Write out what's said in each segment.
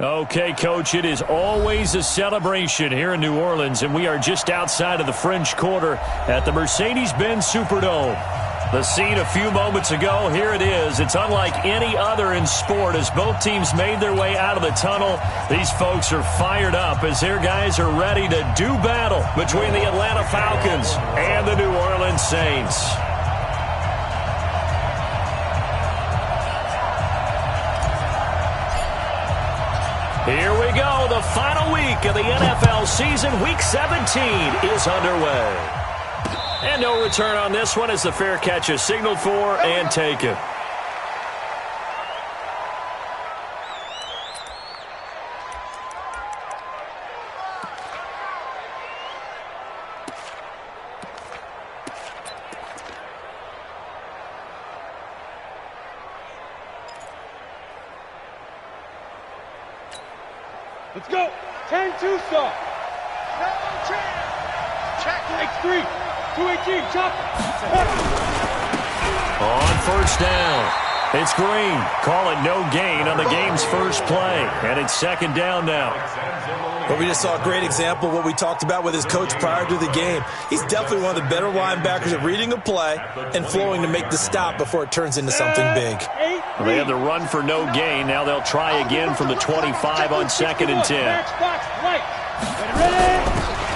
Okay, Coach, it is always a celebration here in New Orleans, and we are just outside of the French Quarter at the Mercedes-Benz Superdome. The scene a few moments ago, here it is. It's unlike any other in sport as both teams made their way out of the tunnel. These folks are fired up as their guys are ready to do battle between the Atlanta Falcons and the New Orleans Saints. Here we go. The final week of the NFL season. Week 17 is underway. And no return on this one as the fair catch is signaled for and taken. Let's go. 10-2 stop. Check. X3. 218. Chop. On first down, it's Green. Call it no gain on the game's first play. And it's second down now. Well, we just saw a great example of what we talked about with his coach prior to the game. He's definitely one of the better linebackers at reading a play and flowing to make the stop before it turns into something big. Well, they had the run for no gain. Now they'll try again from the 25 on 2nd and 10.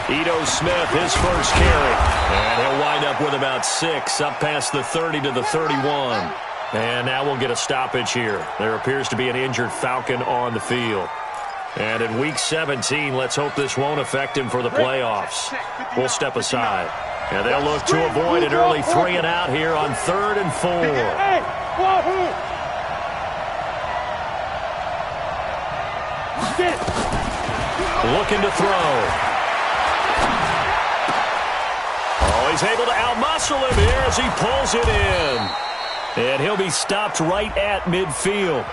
Ito Smith, his first carry. And he'll wind up with about 6, up past the 30 to the 31. And now we'll get a stoppage here. There appears to be an injured Falcon on the field. And in Week 17, let's hope this won't affect him for the playoffs. We'll step aside. And they'll look to avoid an early 3 and out here on 3rd and 4. Looking to throw. Oh, he's able to outmuscle him here as he pulls it in. And he'll be stopped right at midfield.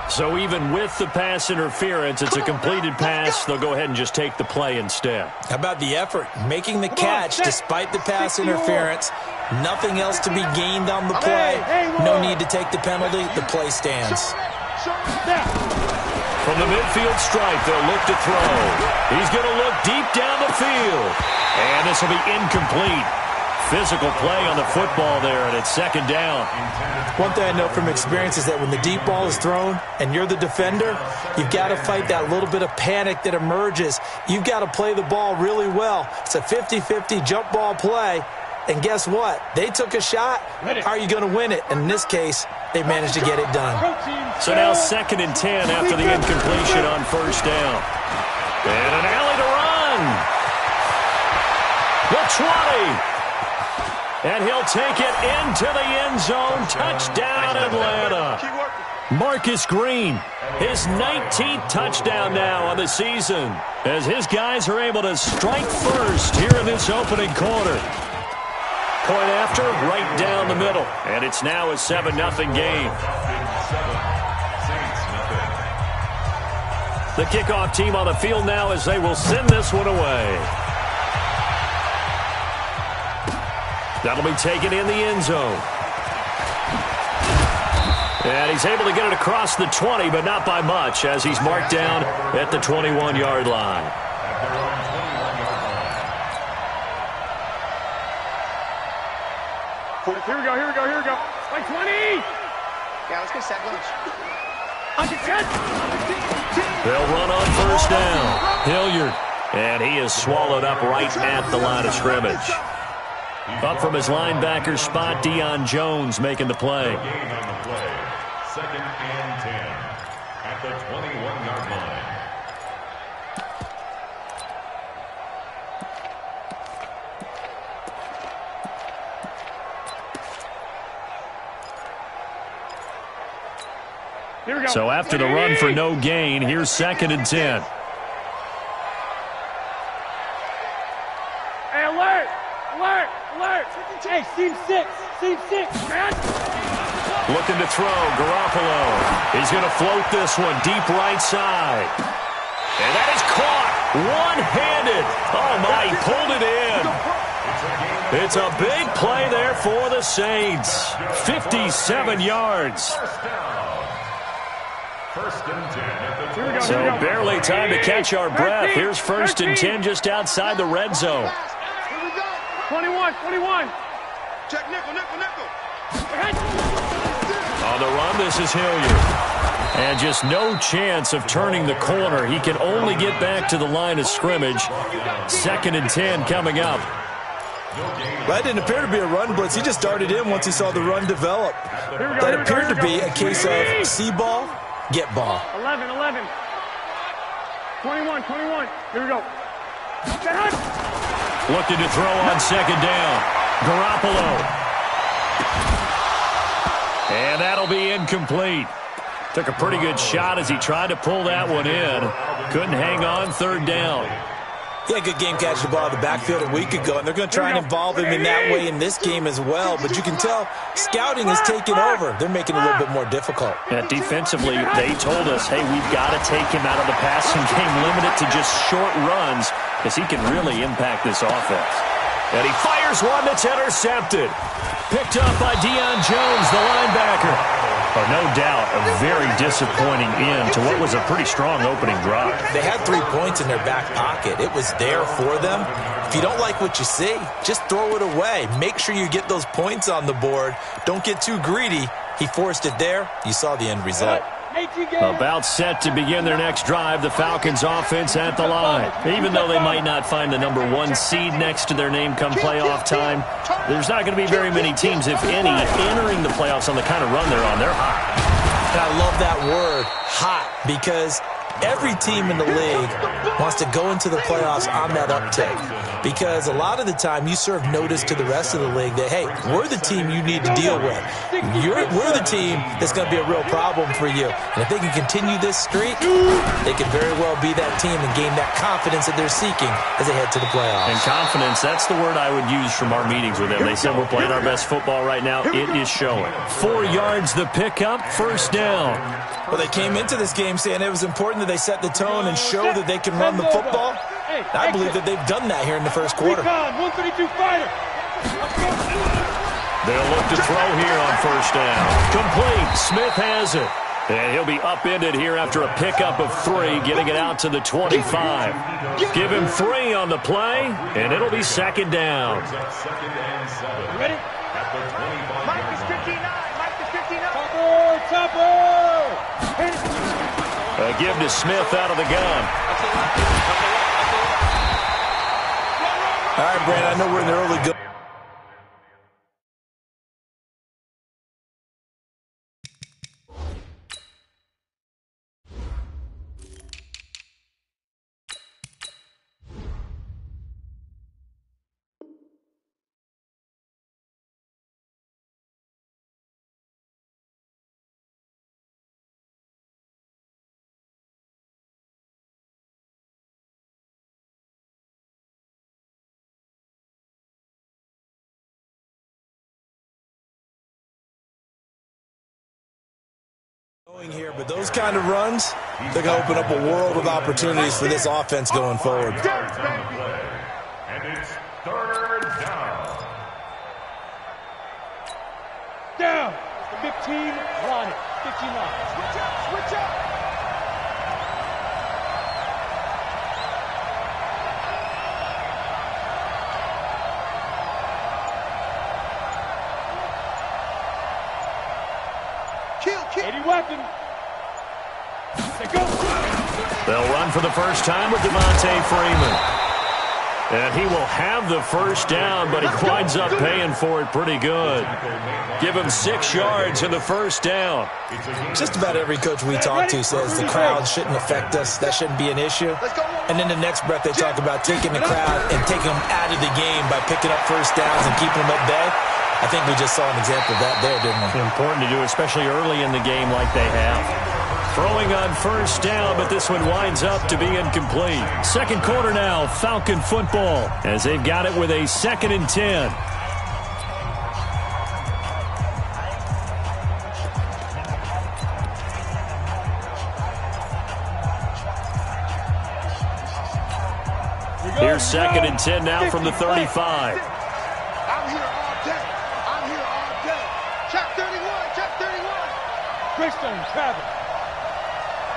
So even with the pass interference, it's a completed pass. They'll go ahead and just take the play instead. How about the effort? Making the catch despite the pass interference. Nothing else to be gained on the play. No need to take the penalty. The play stands. From the midfield stripe, they'll look to throw. He's going to look deep down the field. And this will be incomplete. Physical play on the football there, and it's second down. One thing I know from experience is that when the deep ball is thrown and you're the defender, you've got to fight that little bit of panic that emerges. You've got to play the ball really well. It's a 50-50 jump ball play. And guess what? They took a shot. How are you going to win it? And in this case, they managed to get it done. So now 2nd and 10 after the incompletion on first down. And an alley to run. The 20. And he'll take it into the end zone. Touchdown, Atlanta. Marcus Green, his 19th touchdown now on the season, as his guys are able to strike first here in this opening quarter. Point after, right down the middle. And it's now a 7-0 game. The kickoff team on the field now as they will send this one away. That'll be taken in the end zone. And he's able to get it across the 20, but not by much, as he's marked down at the 21-yard line. Here we go. Like 20! Yeah, let's get set lunch. They'll run on first down. Hilliard. And he is swallowed up right at the line of scrimmage. Up from his linebacker spot, Deion Jones making the play. 2nd and 10 at the 21-yard line. Here we go. So after the run for no gain, here's 2nd and 10. Hey, alert! Hey, seam 6, man! Looking to throw, Garoppolo. He's going to float this one deep right side. And that is caught one-handed. Oh, my, he pulled it in. It's a big play there for the Saints. 57 yards. First and 10 at the So barely time to catch our breath. Here's 1st and 10 just outside the red zone. 21. Check nickel. On the run, this is Hilliard. And just no chance of turning the corner. He can only get back to the line of scrimmage. 2nd and 10 coming up. That didn't appear to be a run blitz. He just darted in once he saw the run develop. That appeared to be a case of see ball, get ball. 11. 21. Here we go. Looking to throw on 2nd down. Garoppolo. And that'll be incomplete. Took a pretty good shot as he tried to pull that one in. Couldn't hang on 3rd down. Yeah, good game catching the ball in the backfield a week ago, and they're going to try and involve him in that way in this game as well. But you can tell scouting is taking over. They're making it a little bit more difficult. Yeah, defensively, they told us, hey, we've got to take him out of the passing game, limit it to just short runs, because he can really impact this offense. And he fires one that's intercepted. Picked up by Deion Jones, the linebacker. Oh, no doubt, a very disappointing end to what was a pretty strong opening drive. They had 3 points in their back pocket. It was there for them. If you don't like what you see, just throw it away. Make sure you get those points on the board. Don't get too greedy. He forced it there. You saw the end result. About set to begin their next drive, the Falcons offense at the line. Even though they might not find the #1 seed next to their name come playoff time, there's not going to be very many teams, if any, entering the playoffs on the kind of run they're on. They're hot. And I love that word, hot, because every team in the league wants to go into the playoffs on that uptick. Because a lot of the time you serve notice to the rest of the league that, hey, we're the team you need to deal with. We're the team that's going to be a real problem for you. And if they can continue this streak, they could very well be that team and gain that confidence that they're seeking as they head to the playoffs. And confidence, that's the word I would use from our meetings with them. They said we're playing our best football right now. It is showing. 4 yards the pickup, 1st down. Well, they came into this game saying it was important that they set the tone and show that they can run the football. I believe that they've done that here in the first quarter. 132 fighter. They'll look to throw here on 1st down. Complete. Smith has it. And he'll be upended here after a pickup of 3, getting it out to the 25. Give him 3 on the play, and it'll be 2nd down. Ready? Mike is 59. Topper. A give to Smith out of the gun. All right, Brandon, I know we're in the early go. Here, but those kind of runs, they're going to open up a world of opportunities for this offense going forward. And it's 3rd down. Down. The 15 line. 15 line. Switch up. Kill. Weapon. They'll run for the first time with Devontae Freeman. And he will have the 1st down, but he winds up paying for it pretty good. Give him 6 yards in the 1st down. Just about every coach we talk to says the crowd shouldn't affect us. That shouldn't be an issue. And then the next breath they talk about taking the crowd and taking them out of the game by picking up 1st downs and keeping them at bay. I think we just saw an example of that there, didn't we? Important to do, especially early in the game like they have. Throwing on 1st down, but this one winds up to be incomplete. 2nd quarter now, Falcon football, as they've got it with a 2nd and 10. Here's 2nd and 10 now from the 35. Greystone, travel.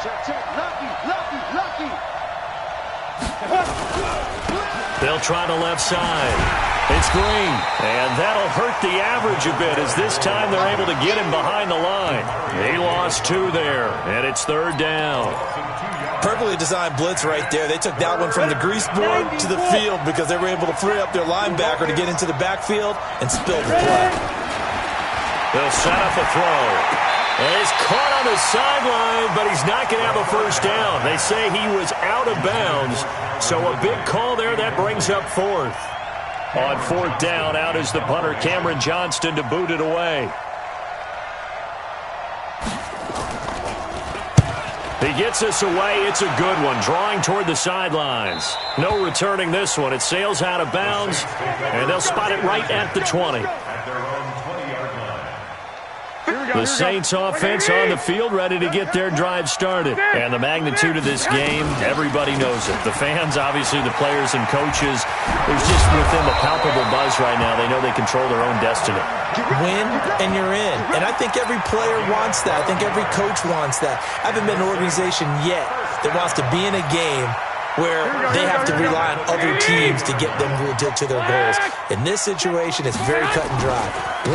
Check. Lucky. They'll try the left side. It's Green, and that'll hurt the average a bit as this time they're able to get him behind the line. He lost 2 there, and it's 3rd down. Perfectly designed blitz right there. They took that one from the grease board to the field because they were able to free up their linebacker to get into the backfield and spill the play. They'll set up a throw. And he's caught on the sideline, but he's not going to have a first down. They say he was out of bounds, so a big call there. That brings up 4th. On 4th down, out is the punter, Cameron Johnston, to boot it away. He gets us away. It's a good one, drawing toward the sidelines. No returning this one. It sails out of bounds, and they'll spot it right at the 20. The Saints offense on the field, ready to get their drive started. And the magnitude of this game, everybody knows it. The fans, obviously the players and coaches, there's just with them a palpable buzz right now. They know they control their own destiny. Win, and you're in. And I think every player wants that. I think every coach wants that. I haven't been an organization yet that wants to be in a game where they have to rely on other teams to get them to their goals. In this situation, it's very cut and dry.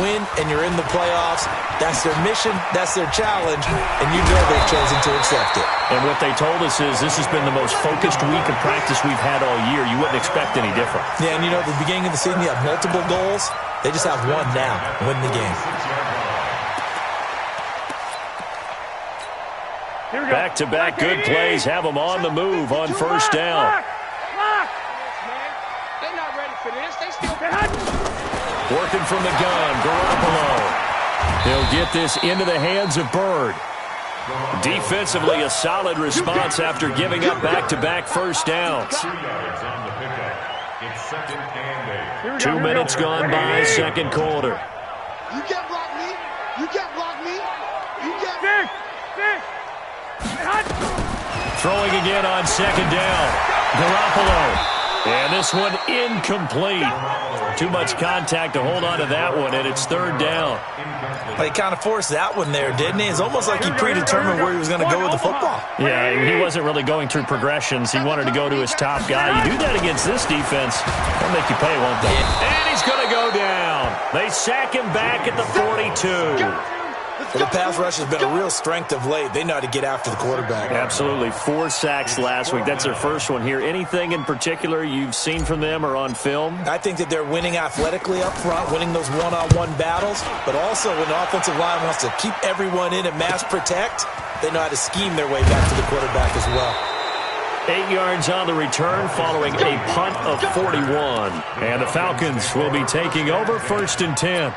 Win, and you're in the playoffs. That's their mission. That's their challenge. And you know they've chosen to accept it. And what they told us is this has been the most focused week of practice we've had all year. You wouldn't expect any different. Yeah, and you know, at the beginning of the season, you have multiple goals. They just have one now. Win the game. Back-to-back good plays have them on the move on 1st down. They're not ready for this. They still Working from the gun, Garoppolo. He'll get this into the hands of Bird. Defensively, a solid response after giving up back-to-back 1st downs. 2 minutes gone by, 2nd quarter. You can't block me. You can't block me. You can't. Throwing again on 2nd down. Garoppolo. And this one incomplete. Too much contact to hold on to that one, and it's 3rd down. Well, he kind of forced that one there, didn't he? It's almost like he predetermined where he was going to go with the football. Yeah, he wasn't really going through progressions. He wanted to go to his top guy. You do that against this defense, they'll make you pay, won't they? And he's going to go down. They sack him back at the 42. Well, the pass rush has been a real strength of late. They know how to get after the quarterback. Absolutely. 4 sacks last week. That's their first one here. Anything in particular you've seen from them or on film? I think that they're winning athletically up front, winning those one-on-one battles, but also when the offensive line wants to keep everyone in and mass protect, they know how to scheme their way back to the quarterback as well. 8 yards on the return following a punt of 41. And the Falcons will be taking over 1st and 10.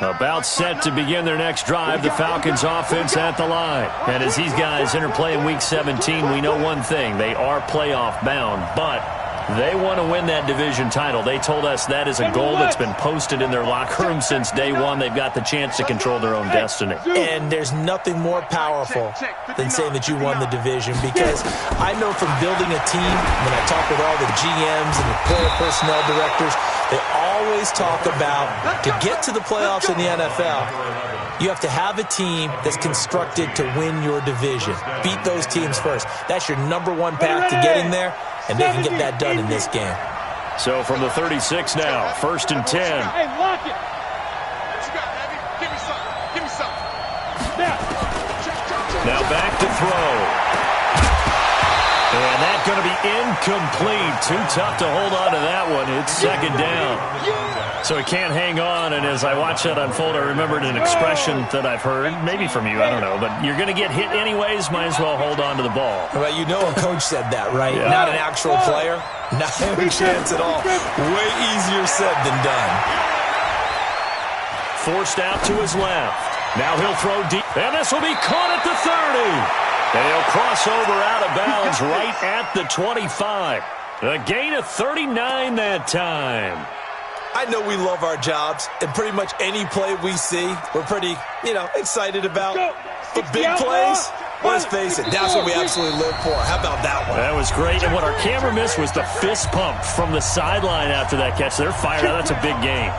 About set to begin their next drive, the Falcons offense at the line. And as these guys interplay in Week 17, we know one thing. They are playoff bound, but they want to win that division title. They told us that is a goal that's been posted in their locker room since day one. They've got the chance to control their own destiny. And there's nothing more powerful than saying that you won the division, because I know from building a team, when I talk with all the GMs and the player personnel directors, they always talk about, to get to the playoffs in the NFL, you have to have a team that's constructed to win your division. Beat those teams first. That's your #1 path to getting there, and they can get that done in this game. So from the 36 now, 1st and 10. Hey, lock it. What you got, baby? Give me something. Give me something. Now back to throw. And that's going to be incomplete. Too tough to hold on to that one. It's 2nd down. So he can't hang on, and as I watch that unfold, I remembered an expression that I've heard, maybe from you, I don't know, but you're going to get hit anyways, might as well hold on to the ball. Well, you know a coach said that, right? Yeah. Not an actual player. Not any chance at all. Way easier said than done. Forced out to his left. Now he'll throw deep, and this will be caught at the 30. And he'll cross over out of bounds right at the 25. A gain of 39 that time. I know we love our jobs, and pretty much any play we see, we're pretty, excited about. But big plays, Let's face it, that's what we absolutely live for. How about that one? That was great. And what our camera missed was the fist pump from the sideline after that catch. They're fired out. That's a big game.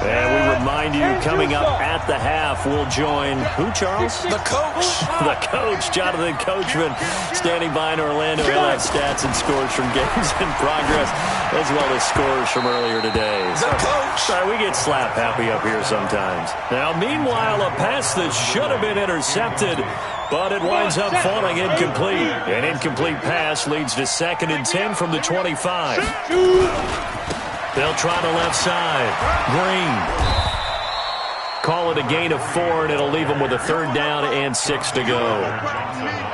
And we remind you, coming up at the half, we'll join who, Charles? The coach. The coach, Jonathan Coachman, standing by in Orlando. He'll have stats and scores from games in progress, as well as scores from earlier today. The coach. Sorry, we get slap happy up here sometimes. Now, meanwhile, a pass that should have been intercepted, but it winds up falling incomplete. An incomplete pass leads to 2nd and 10 from the 25. They'll try the left side. Green. Call it a gain of 4, and it'll leave them with a 3rd down and 6 to go.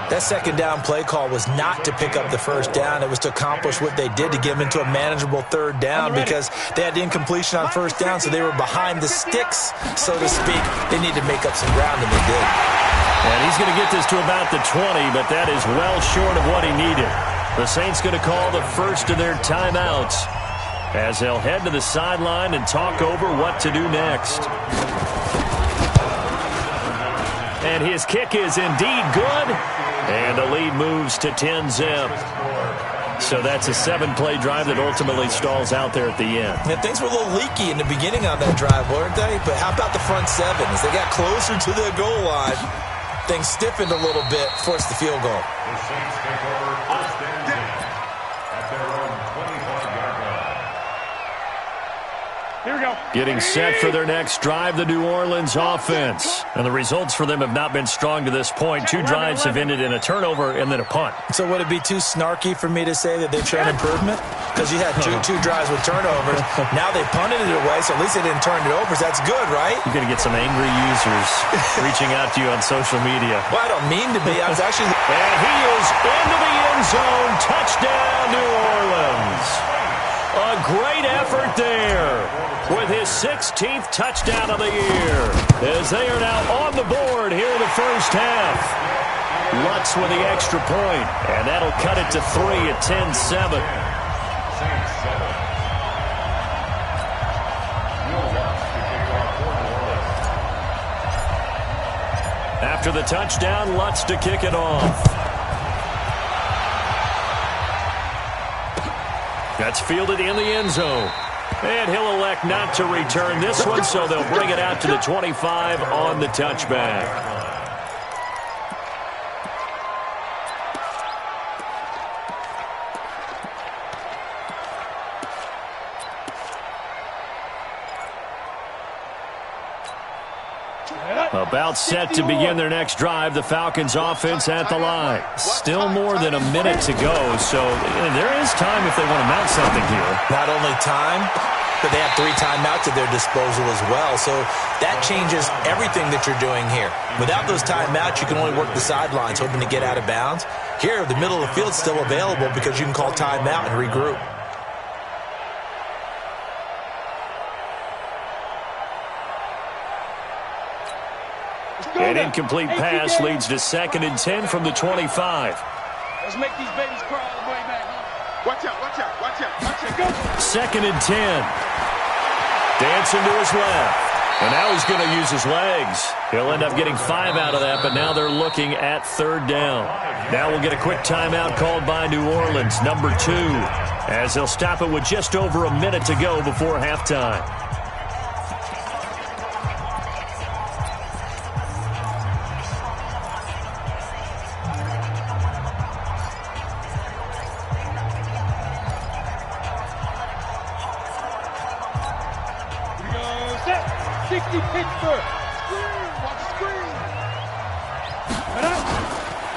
That 2nd down play call was not to pick up the 1st down. It was to accomplish what they did, to get them into a manageable 3rd down, because they had the incompletion on 1st down, so they were behind the sticks, so to speak. They needed to make up some ground, and they did. And he's going to get this to about the 20, but that is well short of what he needed. The Saints going to call the first of their timeouts, as they'll head to the sideline and talk over what to do next. And his kick is indeed good, and the lead moves to 10-zip. So that's a 7-play drive that ultimately stalls out there at the end. Yeah, things were a little leaky in the beginning on that drive, weren't they? But how about the front 7? As they got closer to the goal line, things stiffened a little bit, forced the field goal. The Saints take over 1st and 10 at their own 25-yard line. Here we go. Getting set for their next drive, the New Orleans offense. And the results for them have not been strong to this point. 2 drives have ended in a turnover and then a punt. So would it be too snarky for me to say that they've shown improvement? Because you had two drives with turnovers. Now they punted it away, so at least they didn't turn it over. So that's good, right? You're going to get some angry users reaching out to you on social media. Well, I don't mean to be. I was actually... And he is into the end zone. Touchdown, New Orleans. A great effort there with his 16th touchdown of the year, as they are now on the board here in the first half. Lutz with the extra point, and that'll cut it to 3 at 10-7. Saints 7. Will Lutz to kick off for New Orleans. After the touchdown, Lutz to kick it off. That's fielded in the end zone. And he'll elect not to return this one, so they'll bring it out to the 25 on the touchback. About set to begin their next drive, the Falcons offense at the line. Still more than a minute to go, so there is time if they want to mount something here. Not only time, but they have 3 timeouts at their disposal as well, so that changes everything that you're doing here. Without those timeouts, you can only work the sidelines, hoping to get out of bounds. Here, the middle of the field's still available because you can call timeout and regroup. An incomplete pass leads to 2nd and 10 from the 25. Let's make these babies crawl all the way back. Watch out, watch out, watch out, watch out. Go. 2nd and 10. Dancing to his left. And now he's going to use his legs. He'll end up getting 5 out of that, but now they're looking at 3rd down. Now we'll get a quick timeout called by New Orleans, number 2, as they'll stop it with just over a minute to go before halftime.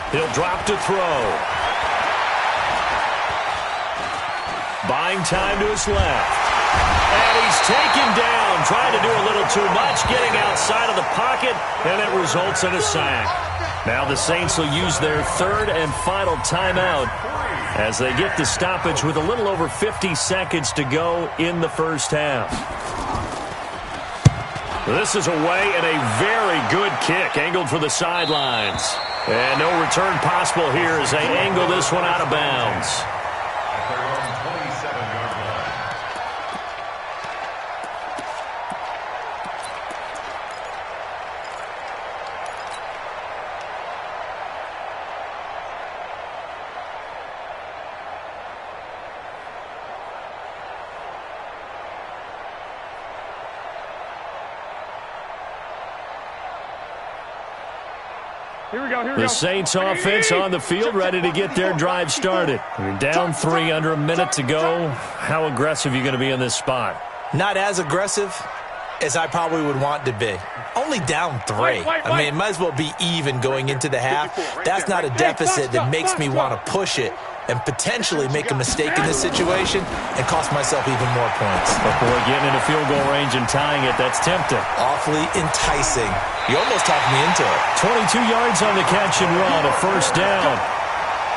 He'll drop to throw. Buying time to his left. And he's taken down, trying to do a little too much, getting outside of the pocket, and it results in a sack. Now the Saints will use their 3rd and final timeout as they get the stoppage with a little over 50 seconds to go in the first half. This is away and a very good kick, angled for the sidelines. And no return possible here as they angle this one out of bounds. At their own 27-yard line. Here we go. The Saints offense on the field, ready to get their drive started. You're down 3, under a minute to go. How aggressive are you going to be in this spot? Not as aggressive as I probably would want to be. Only down 3. I mean, it might as well be even going into the half. That's not a deficit that makes me want to push it and potentially make a mistake in this situation and cost myself even more points. Before getting into field goal range and tying it, that's tempting. Awfully enticing. You almost talked me into it. 22 yards on the catch and run, a first down.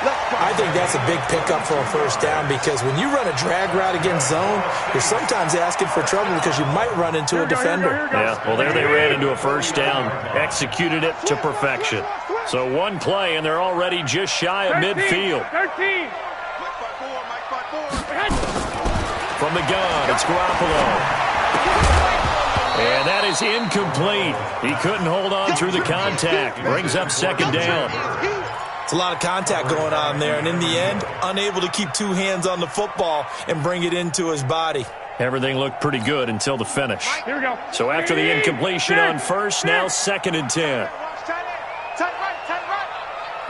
I think that's a big pickup for a first down because when you run a drag route against zone, you're sometimes asking for trouble because you might run into a defender. Yeah, well, there they ran into a first down, executed it to perfection. So one play, and they're already just shy of midfield. 13. From the gun, it's Garoppolo. And that is incomplete. He couldn't hold on through the contact. Brings up second down. It's a lot of contact going on there, and in the end, unable to keep 2 hands on the football and bring it into his body. Everything looked pretty good until the finish. Here we go. So after the incompletion on first, now 2nd and 10.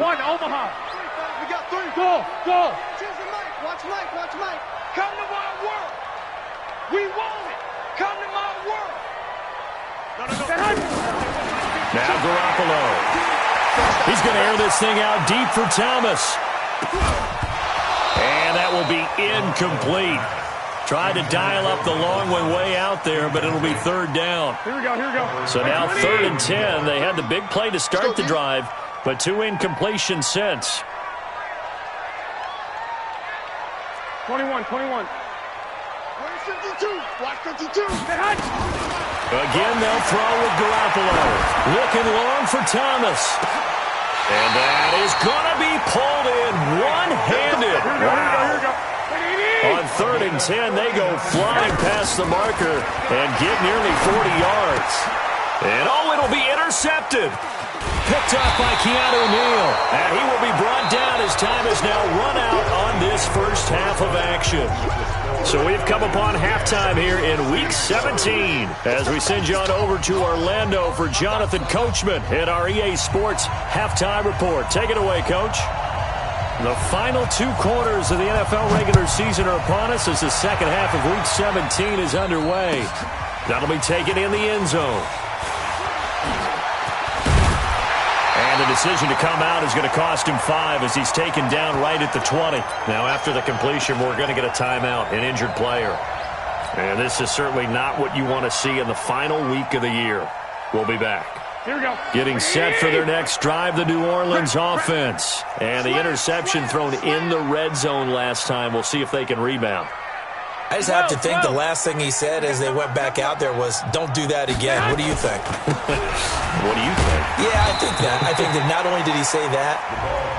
One, Omaha. We got 3. Go. Choose the mic. Watch Mike. Come to my world. We want it. Come to my world. Now Garoppolo. He's going to air this thing out deep for Thomas. And that will be incomplete. Tried to dial up the long one way out there, but it'll be 3rd down. Here we go. So now 3rd and 10. They had the big play to start the drive, but 2 incompletions since. 21. 52. Watch 52. Again, they'll throw with Garoppolo. Looking long for Thomas. And that is going to be pulled in one-handed. Wow. On 3rd and 10, they go flying past the marker and get nearly 40 yards. And, it'll be intercepted. Picked off by Keanu Neal. And he will be brought down as time has now run out on this first half of action. So we've come upon halftime here in Week 17 as we send you on over to Orlando for Jonathan Coachman in our EA Sports Halftime Report. Take it away, Coach. The final 2 quarters of the NFL regular season are upon us as the second half of Week 17 is underway. That'll be taken in the end zone. And the decision to come out is going to cost him 5 as he's taken down right at the 20. Now, after the completion, we're going to get a timeout, an injured player. And this is certainly not what you want to see in the final week of the year. We'll be back. Here we go. Getting set for their next drive, the New Orleans offense. And the interception thrown in the red zone last time. We'll see if they can rebound. I just have to think the last thing he said as they went back out there was, don't do that again. What do you think? What do you think? Yeah, I think that. I think that not only did he say that,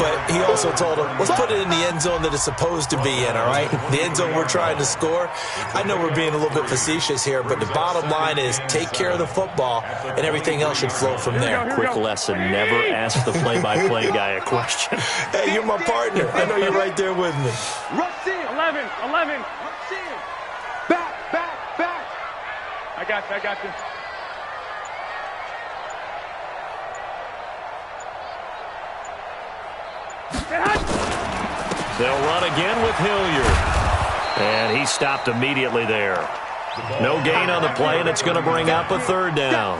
but he also told him, let's put it in the end zone that it's supposed to be in, all right? The end zone we're trying to score. I know we're being a little bit facetious here, but the bottom line is take care of the football, and everything else should flow from there. Quick lesson, never ask the play-by-play guy a question. Hey, you're my partner. I know you're right there with me. Rush in. 11. Rush in. Back. I got you. They'll run again with Hilliard. And he stopped immediately there. No gain on the play, and it's going to bring up a 3rd down.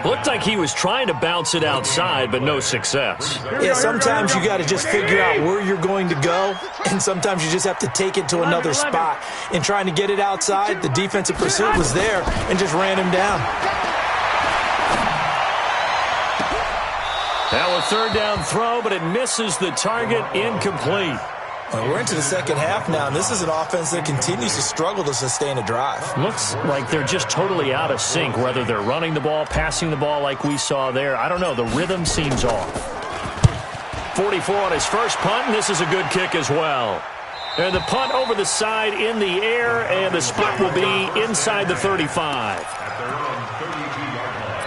Looked like he was trying to bounce it outside, but no success. Yeah, sometimes you got to just figure out where you're going to go, and sometimes you just have to take it to another spot. In trying to get it outside, the defensive pursuit was there and just ran him down. Now a 3rd down throw, but it misses the target, incomplete. Well, we're into the second half now, and this is an offense that continues to struggle to sustain a drive. Looks like they're just totally out of sync, whether they're running the ball, passing the ball like we saw there. I don't know. The rhythm seems off. 44 on his first punt, and this is a good kick as well. And the punt over the side in the air, and the split will be inside the 35. At their own 32-yard line.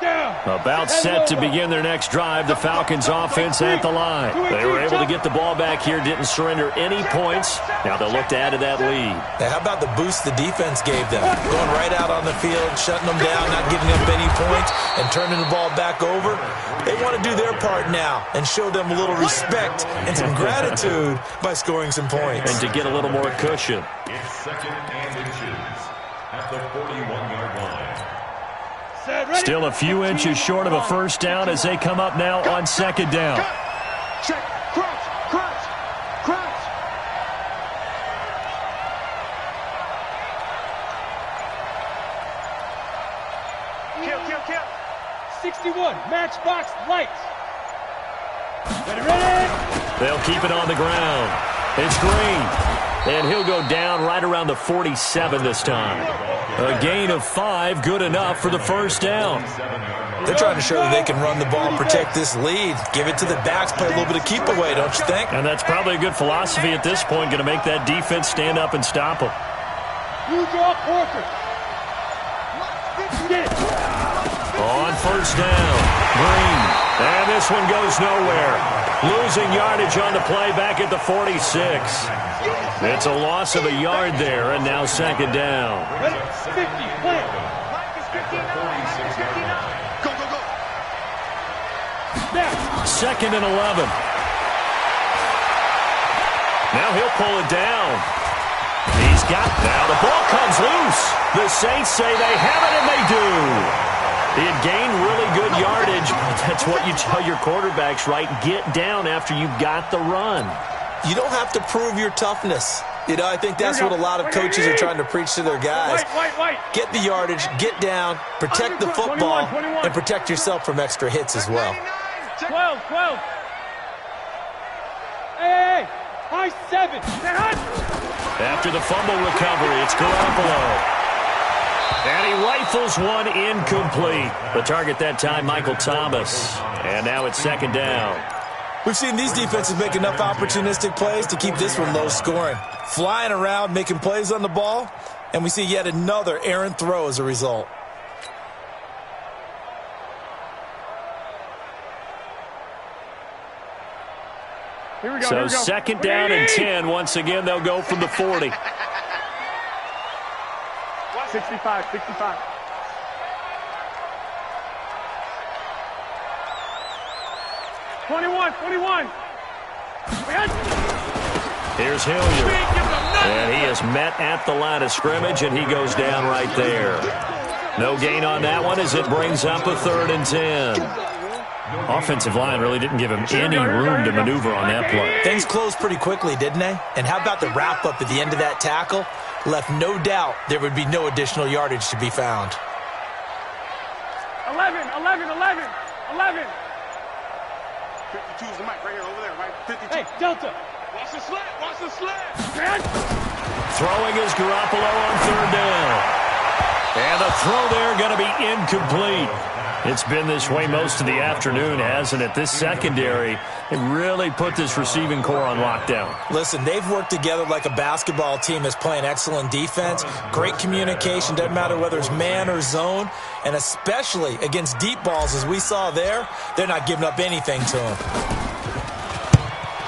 Down. About set to begin their next drive, the Falcons offense at the line. They were able to get the ball back here, didn't surrender any points. Now they'll look to add to that lead. Now, how about the boost the defense gave them? Going right out on the field, shutting them down, not giving up any points, and turning the ball back over. They want to do their part now and show them a little respect and some gratitude by scoring some points. And to get a little more cushion. It's second and inches at the 41-yard line. Still a few inches short of a first down as they come up now on second down. Check. Crouch. Crouch. Crouch. Kill. 61. Matchbox lights. Ready. They'll keep it on the ground. It's Green. And he'll go down right around the 47 this time. A gain of 5, good enough for the first down. They're trying to show that they can run the ball and protect this lead. Give it to the backs, play a little bit of keep away, don't you think? And that's probably a good philosophy at this point, going to make that defense stand up and stop them. You draw Porter. Get it. On first down, Green. And this one goes nowhere. Losing yardage on the play back at the 46. It's a loss of a yard there, and now second down. 50, play. Go. Second and 11. Now he'll pull it down. He's got, now the ball comes loose. The Saints say they have it, and they do. He had gained really good yardage, but that's what you tell your quarterbacks, right? Get down after you've got the run. You don't have to prove your toughness. You know, I think that's what a lot of coaches are trying to preach to their guys. Get the yardage, get down, protect the football, and protect yourself from extra hits as well. 12. Hey, high 7. After the fumble recovery, it's Garoppolo. And he rifles one incomplete. The target that time, Michael Thomas. And now it's second down. We've seen these defenses make enough opportunistic plays to keep this one low scoring. Flying around, making plays on the ball, and we see yet another errant throw as a result. Here we go. So second down and 10. Once again, they'll go from the 40. 65. 21. Here's Hilliard. And he is met at the line of scrimmage, and he goes down right there. No gain on that one as it brings up a 3rd and 10. Offensive line really didn't give him any room to maneuver on that play. Things closed pretty quickly, didn't they? And how about the wrap-up at the end of that tackle? Left no doubt there would be no additional yardage to be found. 11. 52's the mic right here, over there, right? 52. Hey, Delta. Watch the slant. Throwing is Garoppolo on 3rd down. And the throw there going to be incomplete. It's been this way most of the afternoon, hasn't it? This secondary, it really put this receiving core on lockdown. Listen, they've worked together like a basketball team that's playing excellent defense. Great communication, doesn't matter whether it's man or zone. And especially against deep balls, as we saw there, they're not giving up anything to them.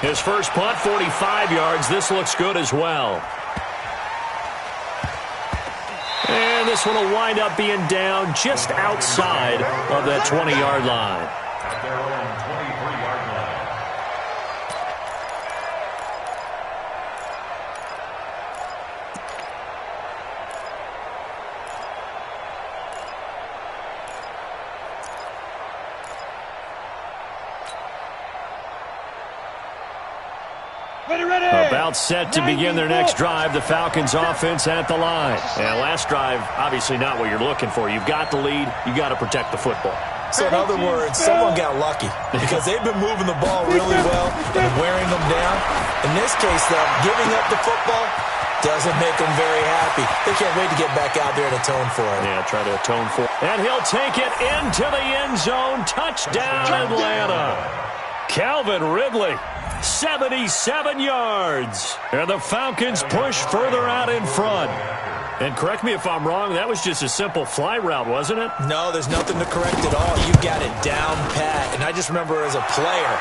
His first punt, 45 yards. This looks good as well. And this one will wind up being down just outside of that 20-yard line. At their own 23-yard line. About set to begin their next drive, the Falcons offense at the line. And last drive, obviously not what you're looking for. You've got the lead. You got to protect the football. So in other words, someone got lucky because they've been moving the ball really well and wearing them down. In this case, though, giving up the football doesn't make them very happy. They can't wait to get back out there and atone for it. Yeah, try to atone for it. And he'll take it into the end zone. Touchdown, Atlanta. Calvin Ridley, 77 yards. And the Falcons push further out in front. And correct me if I'm wrong, that was just a simple fly route, wasn't it? No, there's nothing to correct at all. You got it down pat. And I just remember as a player,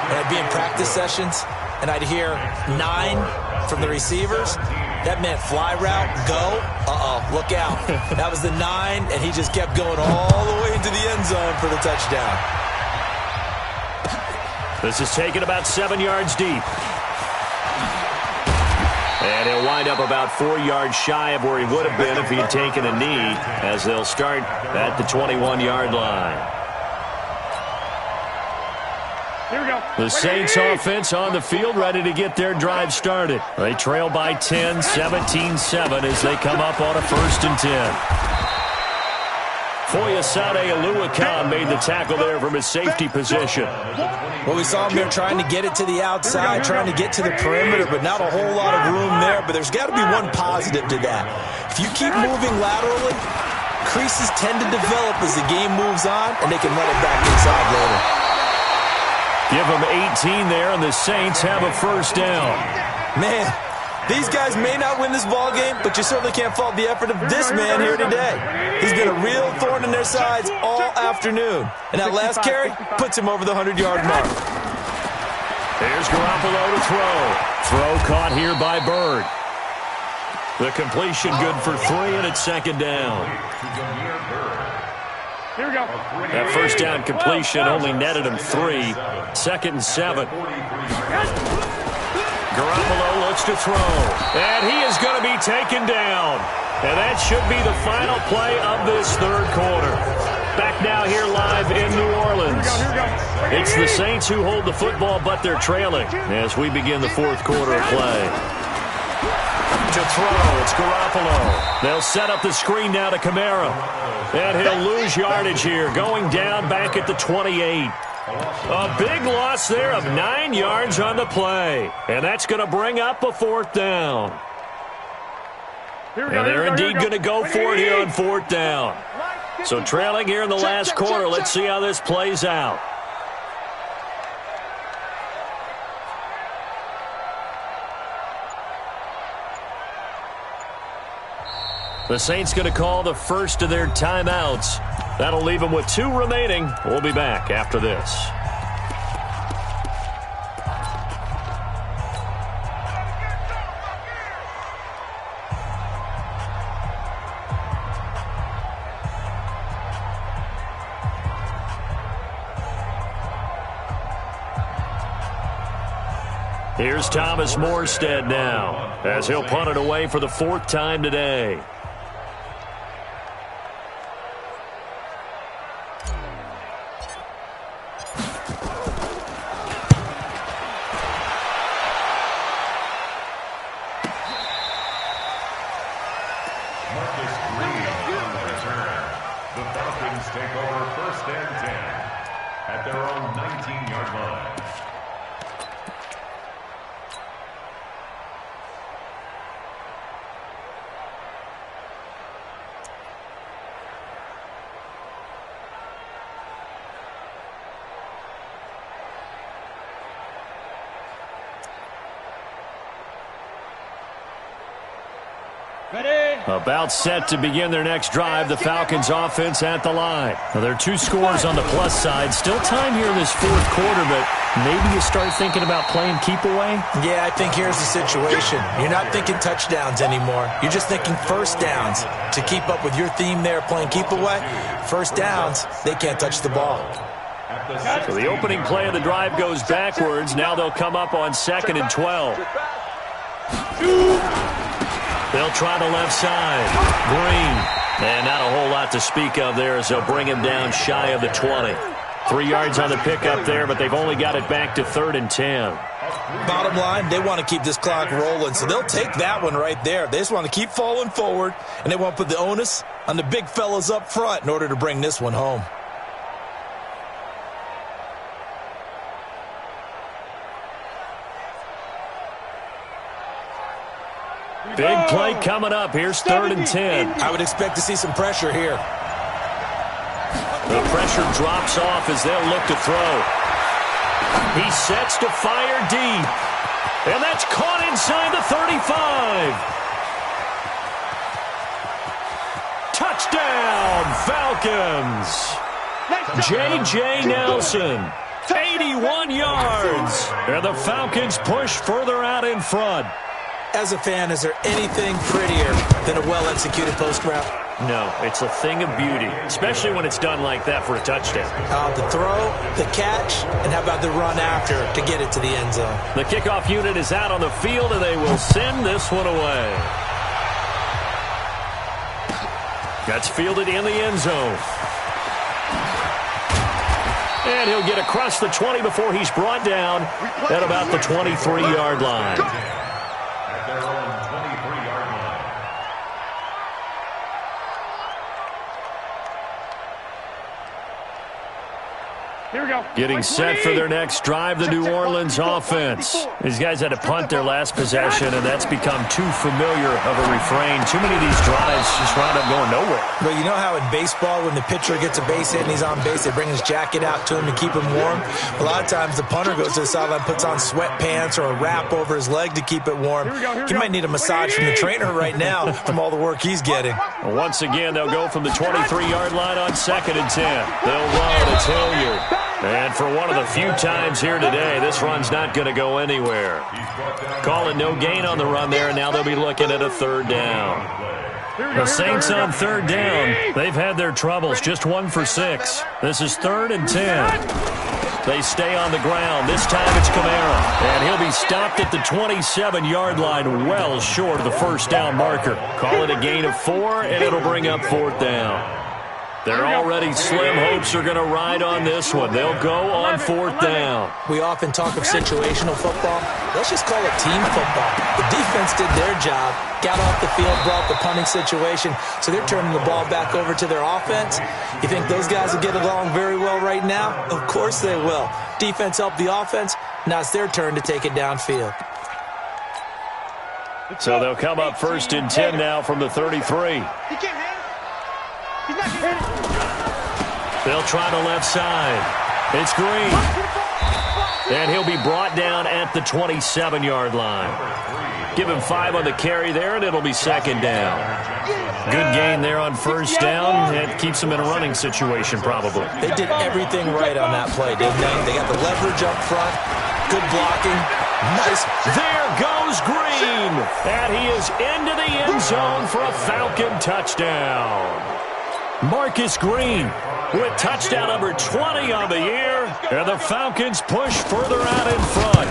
when I'd be in practice sessions, and I'd hear 9 from the receivers, that meant fly route, go, look out. That was the 9, and he just kept going all the way into the end zone for the touchdown. This is taken about 7 yards deep. And he'll wind up about 4 yards shy of where he would have been if he'd taken a knee, as they'll start at the 21-yard line. Here we go. The Saints offense on the field, ready to get their drive started. They trail by 10, 17-7 as they come up on a 1st and 10. Foyesade Aluakan made the tackle there from his safety position. Well, we saw him there trying to get it to the outside, trying to get to the perimeter, but not a whole lot of room there. But there's got to be one positive to that. If you keep moving laterally, creases tend to develop as the game moves on, and they can run it back inside later. Give them 18 there, and the Saints have a 1st down. Man, these guys may not win this ball game, but you certainly can't fault the effort of this man here today. He's been a real thorn in their sides all afternoon. And that last carry puts him over the 100-yard mark. Here's Garoppolo to throw. Throw caught here by Bird. The completion good for 3, and it's 2nd down. Here we go. That 1st down completion only netted him 3. 2nd and 7. Garoppolo looks to throw. And he is going to be taken down. And that should be the final play of this 3rd quarter. Back now here live in New Orleans. It's the Saints who hold the football, but they're trailing as we begin the 4th quarter of play. To throw, it's Garoppolo. They'll set up the screen now to Kamara. And he'll lose yardage here, going down back at the 28. A big loss there of 9 yards on the play. And that's going to bring up a 4th down. And they're indeed going to go for it here on 4th down. So trailing here in the last quarter, let's see how this plays out. The Saints going to call the first of their timeouts. That'll leave them with 2 remaining. We'll be back after this. Here's Thomas Morstead now, as he'll punt it away for the 4th time today. Take over 1st and 10 at their own 19-yard line. About set to begin their next drive, the Falcons offense at the line. Now, there are 2 scores on the plus side. Still time here in this 4th quarter, but maybe you start thinking about playing keep away? Yeah, I think here's the situation. You're not thinking touchdowns anymore. You're just thinking 1st downs. To keep up with your theme there, playing keep away, 1st downs, they can't touch the ball. So the opening play of the drive goes backwards. Now they'll come up on 2nd and 12. They'll try the left side. Green. And not a whole lot to speak of there as they'll bring him down shy of the 20. 3 yards on the pickup there, but they've only got it back to 3rd and 10. Bottom line, they want to keep this clock rolling, so they'll take that one right there. They just want to keep falling forward, and they want to put the onus on the big fellas up front in order to bring this one home. Big play coming up. Here's 3rd and 10. I would expect to see some pressure here. The pressure drops off as they'll look to throw. He sets to fire deep. And that's caught inside the 35. Falcons. J.J. Nelson, 81 yards. And the Falcons push further out in front. As a fan, is there anything prettier than a well-executed post route? No, it's a thing of beauty, especially when it's done like that for a touchdown. The throw, the catch, and how about the run after to get it to the end zone? The kickoff unit is out on the field, and they will send this one away. That's fielded in the end zone. And he'll get across the 20 before he's brought down at about the 23-yard line. At their own 23-yard line. Here we go. Getting set for their next drive, the New Orleans offense. These guys had to punt their last possession, and that's become too familiar of a refrain. Too many of these drives just wound up going nowhere. Well, you know how in baseball, when the pitcher gets a base hit and he's on base, they bring his jacket out to him to keep him warm? A lot of times the punter goes to the sideline, puts on sweatpants or a wrap over his leg to keep it warm. He might need a massage from the trainer right now from all the work he's getting. Once again, they'll go from the 23-yard line on 2nd and 10. They'll run. It's Hilliard. And for one of the few times here today, this run's not going to go anywhere. Calling no gain on the run there, and now they'll be looking at a 3rd down. The Saints on 3rd down. They've had their troubles, just 1 for 6. This is 3rd and 10. They stay on the ground. This time it's Kamara. And he'll be stopped at the 27-yard line, well short of the 1st down marker. Call it a gain of 4, and it'll bring up 4th down. They're already slim hopes are going to ride on this one. They'll go on 4th down. We often talk of situational football. Let's just call it team football. The defense did their job, got off the field, brought the punting situation, so they're turning the ball back over to their offense. You think those guys will get along very well right now? Of course they will. Defense helped the offense. Now it's their turn to take it downfield. So they'll come up 1st and 10 now from the 33. They'll try the left side. It's Green. And he'll be brought down at the 27-yard line. Give him 5 on the carry there, and it'll be 2nd down. Good gain there on 1st down. It keeps them in a running situation, probably. They did everything right on that play, didn't they? They got the leverage up front, good blocking. Nice. There goes Green. And he is into the end zone for a Falcon touchdown. Marcus Green with touchdown number 20 on the year, and the Falcons push further out in front.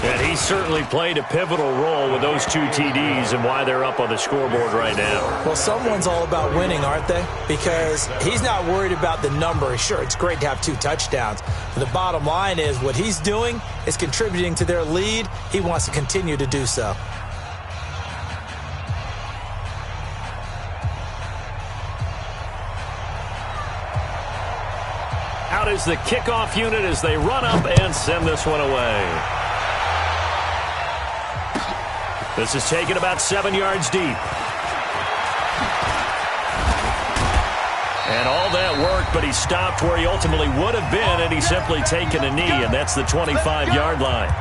And he certainly played a pivotal role with those 2 TDs and why they're up on the scoreboard right now. Well, someone's all about winning, aren't they? Because he's not worried about the number. Sure, it's great to have 2 touchdowns. But the bottom line is what he's doing is contributing to their lead. He wants to continue to do so. Out is the kickoff unit as they run up and send this one away. This is taken about 7 yards deep. And all that work, but he stopped where he ultimately would have been, and he's simply taken a knee, and that's the 25-yard line.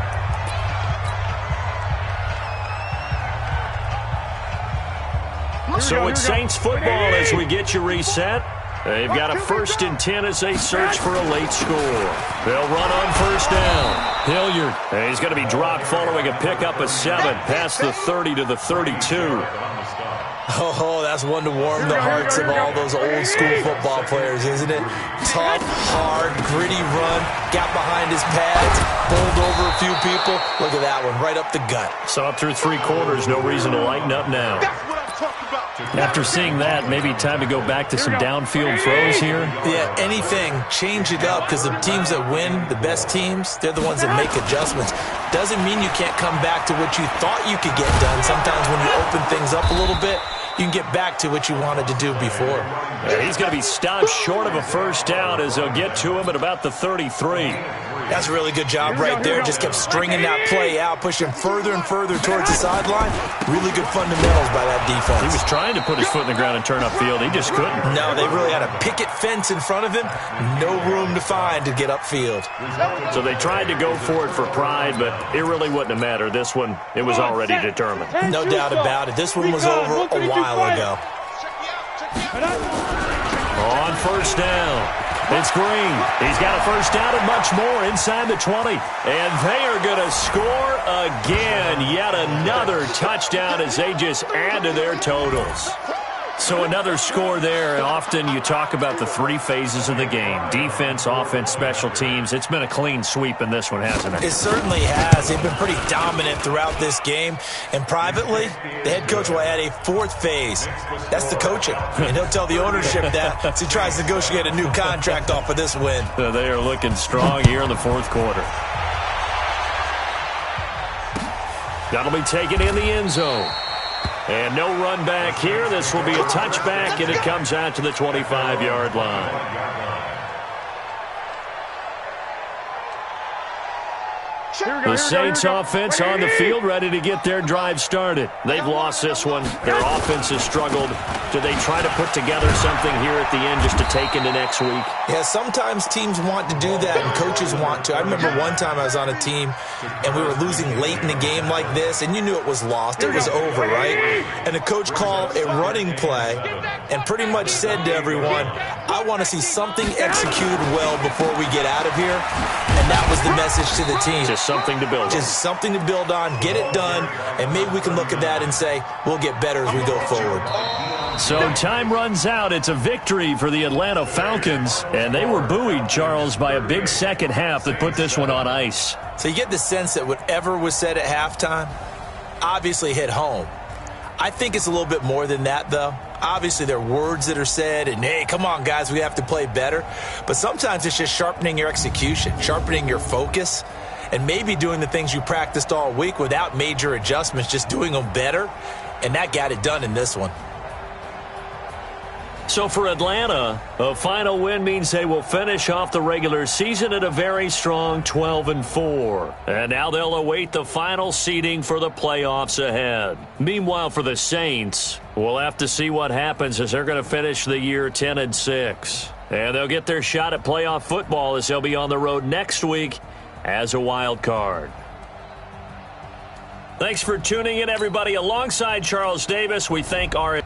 So it's Saints football as we get you reset. They've got a 1st and 10 as they search for a late score. They'll run on 1st down. Hilliard. And he's going to be dropped following a pickup of 7 past the 30 to the 32. Oh, that's one to warm the hearts of all those old school football players, isn't it? Tough, hard, gritty run. Got behind his pads, bowled over a few people. Look at that one, right up the gut. Saw it through 3 quarters. No reason to lighten up now. After seeing that, maybe time to go back to some downfield throws here. Yeah, anything. Change it up because the teams that win, the best teams, they're the ones that make adjustments. Doesn't mean you can't come back to what you thought you could get done. Sometimes when you open things up a little bit, you can get back to what you wanted to do before. Yeah, he's going to be stopped short of a 1st down as they'll get to him at about the 33. That's a really good job right there. Just kept stringing that play out, pushing further and further towards the sideline. Really good fundamentals by that defense. He was trying to put his foot in the ground and turn upfield. He just couldn't. No, they really had a picket fence in front of him. No room to find to get upfield. So they tried to go for it for pride, but it really wouldn't have mattered. This one, it was already determined. No doubt about it. This one was over a while ago. On first down, it's Green. He's got a first down and much more inside the 20. And they are going to score again. Yet another touchdown as they just add to their totals. So another score there. Often you talk about the three phases of the game: defense, offense, special teams. It's been a clean sweep in this one, hasn't it? It certainly has. They've been pretty dominant throughout this game. And privately, the head coach will add a fourth phase. That's the coaching. And he'll tell the ownership that as he tries to negotiate a new contract off of this win. They are looking strong here in the fourth quarter. That'll be taken in the end zone. And no run back here. This will be a touchback, and it comes out to the 25-yard line. The Saints offense on the field, ready to get their drive started. They've lost this one. Their offense has struggled. Do they try to put together something here at the end just to take into next week? Yeah, sometimes teams want to do that and coaches want to. I remember one time I was on a team and we were losing late in the game like this, and you knew it was lost. It was over, right? And the coach called a running play and pretty much said to everyone, I want to see something executed well before we get out of here. And that was the message to the team. Just something to build on. Just something to build on, get it done, and maybe we can look at that and say, we'll get better as we go forward. So time runs out. It's a victory for the Atlanta Falcons, and they were buoyed, Charles, by a big second half that put this one on ice. So you get the sense that whatever was said at halftime obviously hit home. I think it's a little bit more than that, though. Obviously, there are words that are said, and, hey, come on, guys, we have to play better. But sometimes it's just sharpening your execution, sharpening your focus, and maybe doing the things you practiced all week without major adjustments, just doing them better. And that got it done in this one. So for Atlanta, a final win means they will finish off the regular season at a very strong 12-4. And now they'll await the final seeding for the playoffs ahead. Meanwhile, for the Saints, we'll have to see what happens as they're going to finish the year 10-6. And they'll get their shot at playoff football as they'll be on the road next week as a wild card. Thanks for tuning in, everybody. Alongside Charles Davis, we thank our